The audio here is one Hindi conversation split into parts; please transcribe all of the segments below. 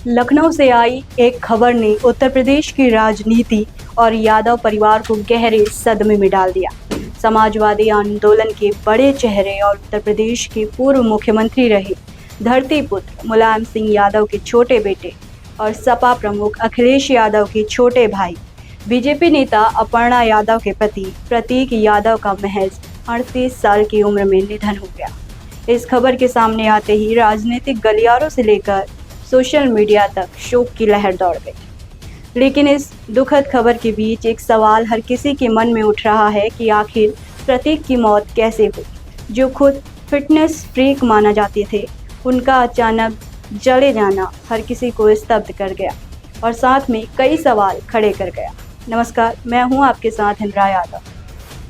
लखनऊ से आई एक खबर ने उत्तर प्रदेश की राजनीति और यादव परिवार को गहरे सदमे में डाल दिया। समाजवादी आंदोलन के बड़े चेहरे और उत्तर प्रदेश के पूर्व मुख्यमंत्री रहे धरती पुत्र मुलायम सिंह यादव के छोटे बेटे और सपा प्रमुख अखिलेश यादव के छोटे भाई बीजेपी नेता अपर्णा यादव के पति प्रतीक यादव का महज 38 साल की उम्र में निधन हो गया। इस खबर के सामने आते ही राजनीतिक गलियारों से लेकर सोशल मीडिया तक शोक की लहर दौड़ गई। लेकिन इस दुखद खबर के बीच एक सवाल हर किसी के मन में उठ रहा है कि आखिर प्रतीक की मौत कैसे हुई। जो खुद फिटनेस फ्रीक माना जाते थे, उनका अचानक जले जाना हर किसी को स्तब्ध कर गया और साथ में कई सवाल खड़े कर गया। नमस्कार, मैं हूं आपके साथ इंद्रा यादव।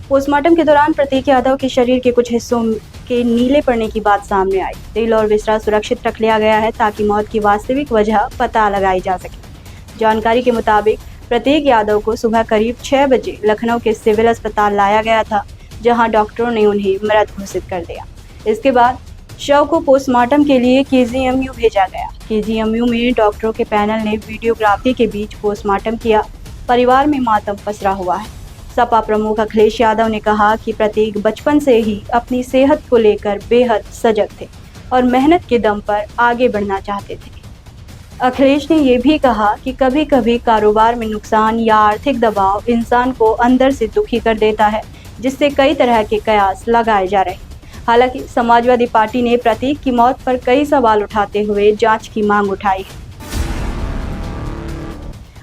पोस्टमार्टम के दौरान प्रतीक यादव के शरीर के कुछ हिस्सों के नीले पड़ने की बात सामने आई। दिल और विसरा सुरक्षित रख लिया गया है ताकि मौत की वास्तविक वजह पता लगाई जा सके। जानकारी के मुताबिक प्रतीक यादव को सुबह करीब 6 बजे लखनऊ के सिविल अस्पताल लाया गया था, जहां डॉक्टरों ने उन्हें मृत घोषित कर दिया। इसके बाद शव को पोस्टमार्टम के लिए केजीएमयू भेजा गया। केजीएमयू में डॉक्टरों के पैनल ने वीडियोग्राफी के बीच पोस्टमार्टम किया। परिवार में मातम पसरा हुआ है। सपा प्रमुख अखिलेश यादव ने कहा कि प्रतीक बचपन से ही अपनी सेहत को लेकर बेहद सजग थे और मेहनत के दम पर आगे बढ़ना चाहते थे। अखिलेश ने यह भी कहा कि कभी कभी कारोबार में नुकसान या आर्थिक दबाव इंसान को अंदर से दुखी कर देता है, जिससे कई तरह के कयास लगाए जा रहे हैं। हालांकि समाजवादी पार्टी ने प्रतीक की मौत पर कई सवाल उठाते हुए जांच की मांग उठाई है।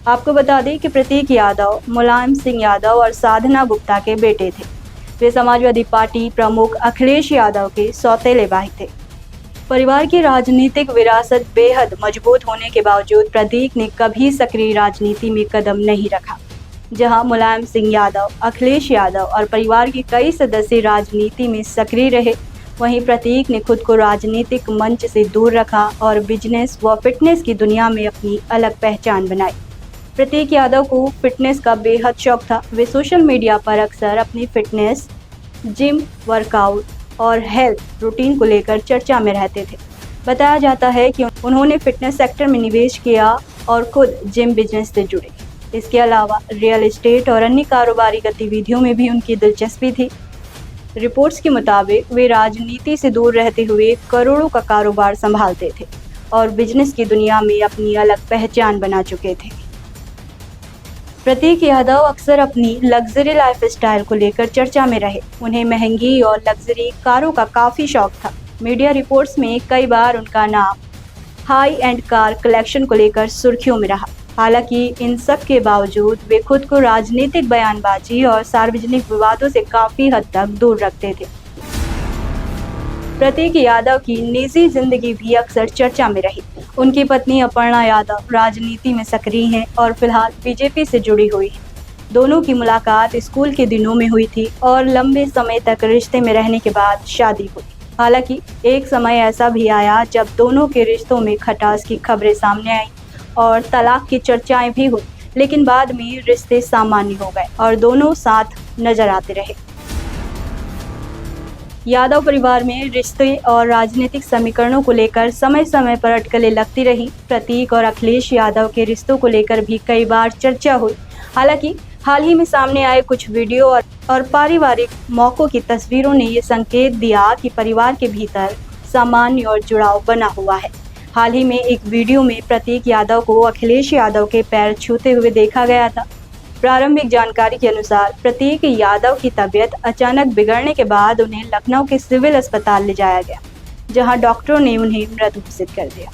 आपको बता दें कि प्रतीक यादव मुलायम सिंह यादव और साधना गुप्ता के बेटे थे। वे समाजवादी पार्टी प्रमुख अखिलेश यादव के सौतेले भाई थे। परिवार की राजनीतिक विरासत बेहद मजबूत होने के बावजूद प्रतीक ने कभी सक्रिय राजनीति में कदम नहीं रखा। जहां मुलायम सिंह यादव, अखिलेश यादव और परिवार के कई सदस्य राजनीति में सक्रिय रहे, वहीं प्रतीक ने खुद को राजनीतिक मंच से दूर रखा और बिजनेस व फिटनेस की दुनिया में अपनी अलग पहचान बनाई। प्रतीक यादव को फिटनेस का बेहद शौक था। वे सोशल मीडिया पर अक्सर अपनी फिटनेस, जिम, वर्कआउट और हेल्थ रूटीन को लेकर चर्चा में रहते थे। बताया जाता है कि उन्होंने फिटनेस सेक्टर में निवेश किया और खुद जिम बिजनेस से जुड़े। इसके अलावा रियल एस्टेट और अन्य कारोबारी गतिविधियों में भी उनकी दिलचस्पी थी। रिपोर्ट्स के मुताबिक वे राजनीति से दूर रहते हुए करोड़ों का कारोबार संभालते थे और बिजनेस की दुनिया में अपनी अलग पहचान बना चुके थे। प्रतीक यादव अक्सर अपनी लग्जरी लाइफस्टाइल को लेकर चर्चा में रहे। उन्हें महंगी और लग्जरी कारों का काफ़ी शौक था। मीडिया रिपोर्ट्स में कई बार उनका नाम हाई एंड कार कलेक्शन को लेकर सुर्खियों में रहा। हालांकि इन सब के बावजूद वे खुद को राजनीतिक बयानबाजी और सार्वजनिक विवादों से काफ़ी हद तक दूर रखते थे। प्रतीक यादव की निजी जिंदगी भी अक्सर चर्चा में रही। उनकी पत्नी अपर्णा यादव राजनीति में सक्रिय हैं और फिलहाल बीजेपी से जुड़ी हुई है। दोनों की मुलाकात स्कूल के दिनों में हुई थी और लंबे समय तक रिश्ते में रहने के बाद शादी हुई। हालांकि एक समय ऐसा भी आया जब दोनों के रिश्तों में खटास की खबरें सामने आई और तलाक की चर्चाएं भी हुई, लेकिन बाद में रिश्ते सामान्य हो गए और दोनों साथ नजर आते रहे। यादव परिवार में रिश्ते और राजनीतिक समीकरणों को लेकर समय समय पर अटकलें लगती रही। प्रतीक और अखिलेश यादव के रिश्तों को लेकर भी कई बार चर्चा हुई। हालांकि हाल ही में सामने आए कुछ वीडियो और पारिवारिक मौकों की तस्वीरों ने ये संकेत दिया कि परिवार के भीतर सामान्य और जुड़ाव बना हुआ है। हाल ही में एक वीडियो में प्रतीक यादव को अखिलेश यादव के पैर छूते हुए देखा गया था। प्रारंभिक जानकारी के अनुसार प्रतीक यादव की तबीयत अचानक बिगड़ने के बाद उन्हें लखनऊ के सिविल अस्पताल ले जाया गया, जहां डॉक्टरों ने उन्हें मृत घोषित कर दिया।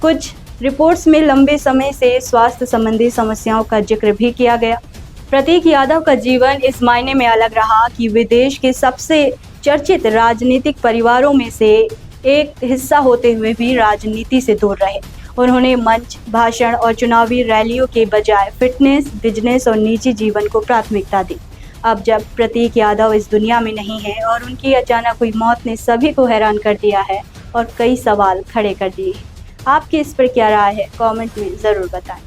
कुछ रिपोर्ट्स में लंबे समय से स्वास्थ्य संबंधी समस्याओं का जिक्र भी किया गया। प्रतीक यादव का जीवन इस मायने में अलग रहा कि वे देश के सबसे चर्चित राजनीतिक परिवारों में से एक हिस्सा होते हुए भी राजनीति से दूर रहे। उन्होंने मंच, भाषण और चुनावी रैलियों के बजाय फिटनेस, बिजनेस और निजी जीवन को प्राथमिकता दी। अब जब प्रतीक यादव इस दुनिया में नहीं है और उनकी अचानक हुई मौत ने सभी को हैरान कर दिया है और कई सवाल खड़े कर दिए हैं। आपकी इस पर क्या राय है? कमेंट में ज़रूर बताएं।